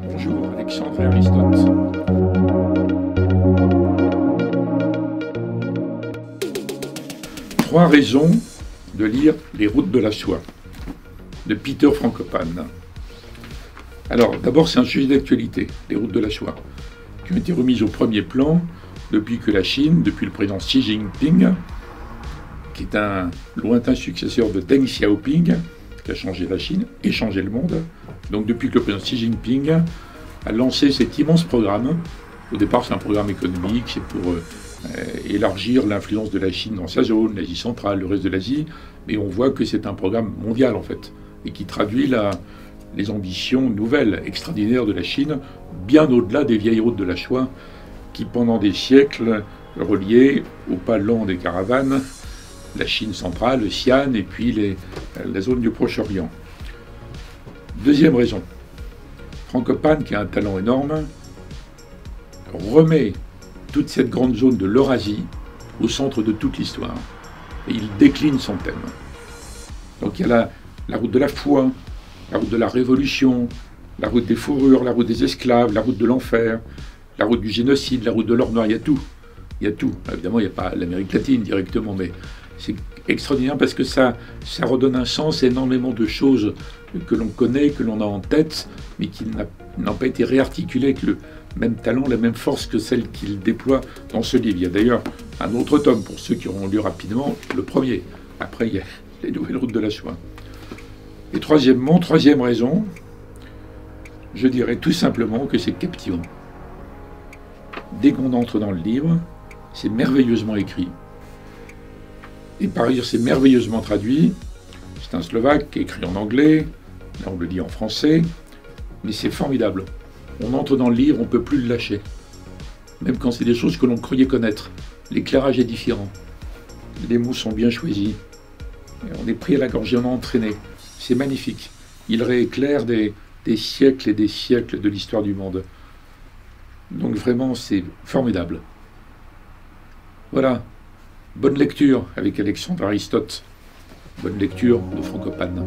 Bonjour, Alexandre et Aristote. Trois raisons de lire Les Routes de la soie, de Peter Frankopan. Alors, d'abord, c'est un sujet d'actualité, les routes de la soie, qui ont été remises au premier plan depuis que la Chine, depuis le président Xi Jinping, qui est un lointain successeur de Deng Xiaoping, qui a changé la Chine et changé le monde. Donc depuis que le président Xi Jinping a lancé cet immense programme, au départ c'est un programme économique, c'est pour élargir l'influence de la Chine dans sa zone, l'Asie centrale, le reste de l'Asie, mais on voit que c'est un programme mondial en fait, et qui traduit les ambitions nouvelles, extraordinaires de la Chine, bien au-delà des vieilles routes de la soie, qui pendant des siècles reliaient au pas lent des caravanes la Chine centrale, le Xi'an, et puis la zone du Proche-Orient. Deuxième raison, Frankopan, qui a un talent énorme, remet toute cette grande zone de l'Eurasie au centre de toute l'histoire. Et il décline son thème. Donc il y a la route de la foi, la route de la révolution, la route des fourrures, la route des esclaves, la route de l'enfer, la route du génocide, la route de l'or noir, il y a tout. Il y a tout. Évidemment, il n'y a pas l'Amérique latine directement, mais c'est extraordinaire parce que ça redonne un sens à énormément de choses que l'on connaît, que l'on a en tête, mais qui n'ont pas été réarticulées avec le même talent, la même force que celle qu'il déploie dans ce livre. Il y a d'ailleurs un autre tome, pour ceux qui auront lu rapidement, le premier. Après, il y a les nouvelles routes de la soie. Et troisièmement, troisième raison, je dirais tout simplement que c'est captivant. Dès qu'on entre dans le livre, c'est merveilleusement écrit. Et par ailleurs, c'est merveilleusement traduit. C'est un Slovaque qui est écrit en anglais, là on le dit en français, mais c'est formidable. On entre dans le livre, on ne peut plus le lâcher. Même quand c'est des choses que l'on croyait connaître. L'éclairage est différent. Les mots sont bien choisis. On est pris à la gorge et on est entraîné. C'est magnifique. Il rééclaire des siècles et des siècles de l'histoire du monde. Donc vraiment, c'est formidable. Voilà. Bonne lecture avec Alexandre Aristote. Bonne lecture de Frankopan.